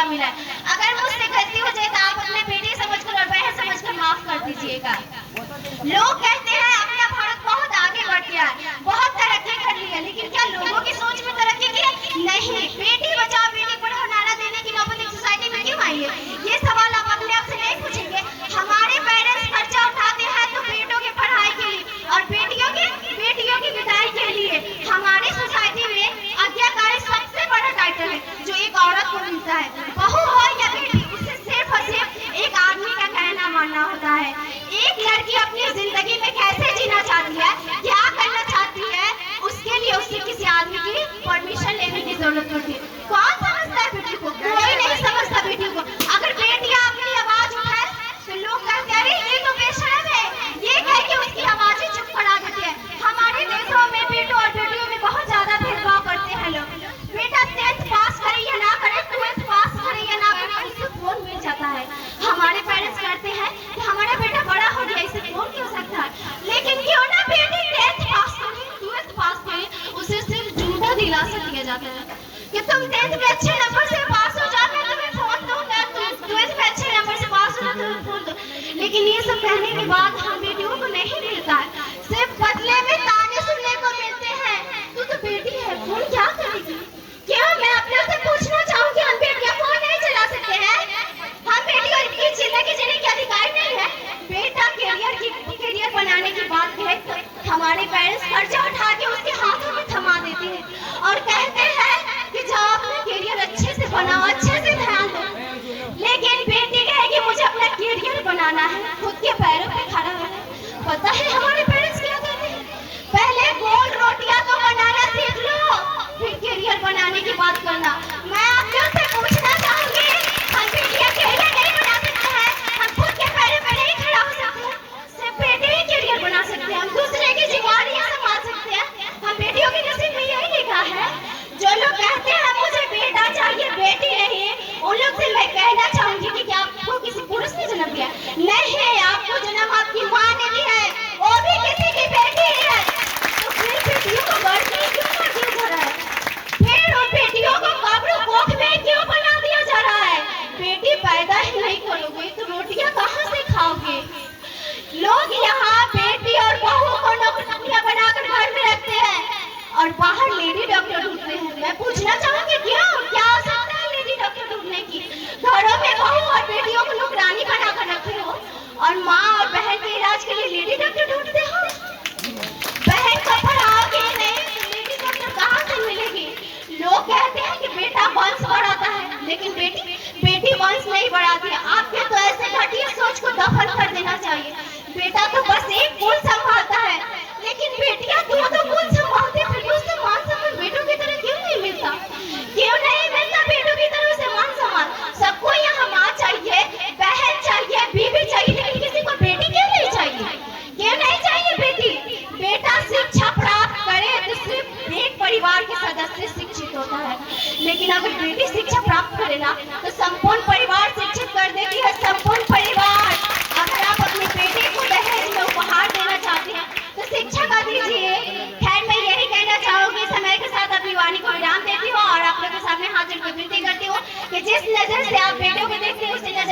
मौका मिला है। अगर मुझसे गलती हो जाए तो आप अपने बेटी समझकर और बहन समझकर माफ कर दीजिएगा। लोग कहते हैं अपना भारत बहुत आगे बढ़ गया है, बहुत तरक्की कर ली है, लेकिन क्या लोगों की सोच में तरक्की की है? नहीं। बेटी बचाओ बेटी पढ़ाओ नारा देने की नौबत सोसाइटी में क्यों आई है? ये सवाल आप अपने आप से नहीं पूछेंगे? हमारे पेरेंट्स खर्चा उठाते हैं तो बेटों की पढ़ाई के लिए और बेटियों की विदाई के लिए। हमारी सोसाइटी में आज्ञाकारी सबसे बड़ा टाइटल है जो एक औरत को मिलता है। बहू हो या बेटी, उसे सिर्फ और सिर्फ एक आदमी का कहना मानना होता है। एक लड़की अपनी जिंदगी में कैसे जीना चाहती है, क्या करना चाहती है, उसके लिए उसे किसी आदमी की परमिशन लेने की जरूरत पड़ती है। कौन समझता है बेटी को? कोई नहीं समझता बेटी को। अगर बेटियां अपनी आवाज उठाए तो लोग कहते हैं ये तो बेशर्म है, ये कह के उसकी आवाजें चुप करा देते हैं। हमारे देशों में बेटों और बेटियों में बहुत ज्यादा भेदभाव करते हैं लोग। बेटा 10th पास करे या ना करे, 12th पास करे या ना करे, इसे फोन मिल जाता है। हमारे पेरेंट्स कहते हैं कि हमारा बेटा बड़ा हो गया, इसे फोन क्यों सकता है, लेकिन क्यों ना बेटी 10th पास करे, 12th पास करे, उसे सिर्फ जूता दिलासा दिया जाता है कि तुम 10th में अच्छे नंबर से पास हो जाओ, मैं तुम्हें फोन दूंगा, तुम 12th में अच्छे नंबर से पास हो जाओ, तुम्हें फोन दो। लेकिन ये सब कहने के बाद हम बेटियों को नहीं मिलता है, सिर्फ बदले में ताने सुनने को मिलते हैं। तू तो बेटी है, फोन क्या करेगी? क्या मैं अपने से पूछना चाहूंगी, हम बेटियां फोन नहीं चला सकते हैं? हम बेटियों की जिंदगी जीने के अधिकार नहीं है? बेटा करियर बनाने की बात कहे तो हमारे पेरेंट्स खर्चा उठा के उसके हाथों में थमा देते हैं और कहते हैं कि जाओ अपना करियर अच्छे से बनाओ, अच्छे से ध्यान दो। लेकिन बेटी कहेगी मुझे अपना करियर बनाना है, खुद के पैरों पे खड़ा होना है। पता है हमारे पेरेंट्स क्या कहते हैं? पहले गोल रोटियां तो बनाना सीख लो, फिर करियर बनाने की बात करना। मैं आप लोग से पूछना चाहूंगी, हम बेटियां करियर नहीं बना सकते हैं, हम खुद के पैरों पे नहीं खड़ा हो सकते, सिर्फ बेटे ही करियर बना सकते हैं, हम दूसरे की जिम्मेदारियां संभाल सकते हैं। हम बेटियों के नसीब में यही लिखा है। जो लोग कहते हैं मुझे बेटा चाहिए बेटी नहीं, उन लोग से मैं कहना चाहूंगी कि क्या आपको किसी पुरुष ने जन्म दिया? नहीं, आपको जन्म आपकी माँ ने दिया है, वो भी किसी की बेटी है। तो फिर बेटियों को बढ़ती क्यों कर दिया जा रहा है? फिर उन बेटियों को कब्र कोख में क्यों बना दिया जा रहा है? बेटी पैदा ही नहीं करोगे तो रोटियां कहाँ से खाओगे? लोग यहाँ बेटी और बहू को नौकरियां बनाकर घर में रखते हैं और बाहर लेडी डॉक्टर ढूंढते हैं। मैं पूछना चाहूंगी क्यों? क्या आवश्यकता है लेडी डॉक्टर ढूंढने की? घरों में बहू और बेटियों को लोग रानी बनाकर रखते हो और माँ और बहन के इलाज के लिए लेडी डॉक्टर ढूंढते हो। बहन को पढ़ाओगे नहीं तो लेडी डॉक्टर कहाँ से मिलेगी? लोग कहते हैं कि बेटा वंश बढ़ाता है, लेकिन बेटी वंश नहीं बढ़ाती है। आपके तो ऐसे घटिया सोच को दफन कर देना चाहिए। बेटा तो बस एक कुल संभालता है, लेकिन बेटियां दो कुल संभालती है, फिर उससे मान सम्मान बेटों की तरह क्यों नहीं मिलता? क्यों नहीं मिलता बेटों की तरह से मान सम्मान? सबको यहाँ माँ चाहिए, बहन चाहिए, बीवी चाहिए, लेकिन किसी को बेटी क्यों नहीं चाहिए? क्यों नहीं चाहिए बेटी? बेटा शिक्षा प्राप्त करे तो सिर्फ एक परिवार के सदस्य शिक्षित होता है, लेकिन अगर बेटी शिक्षा प्राप्त करे ना तो संपूर्ण परिवार शिक्षित कर देती है, संपूर्ण परिवार। अगर आप अपनी बेटी को दहेज में उपहार देना चाहते हैं तो शिक्षा का दीजिए। खैर मैं यही कहना चाहूंगी, समय के साथ अपनी वाणी को विराम देती हूँ और आप लोगों के सामने हाथ जोड़ के विनती करती हूँ कि जिस नजर से आप बेटों को देखते हैं उसी नजर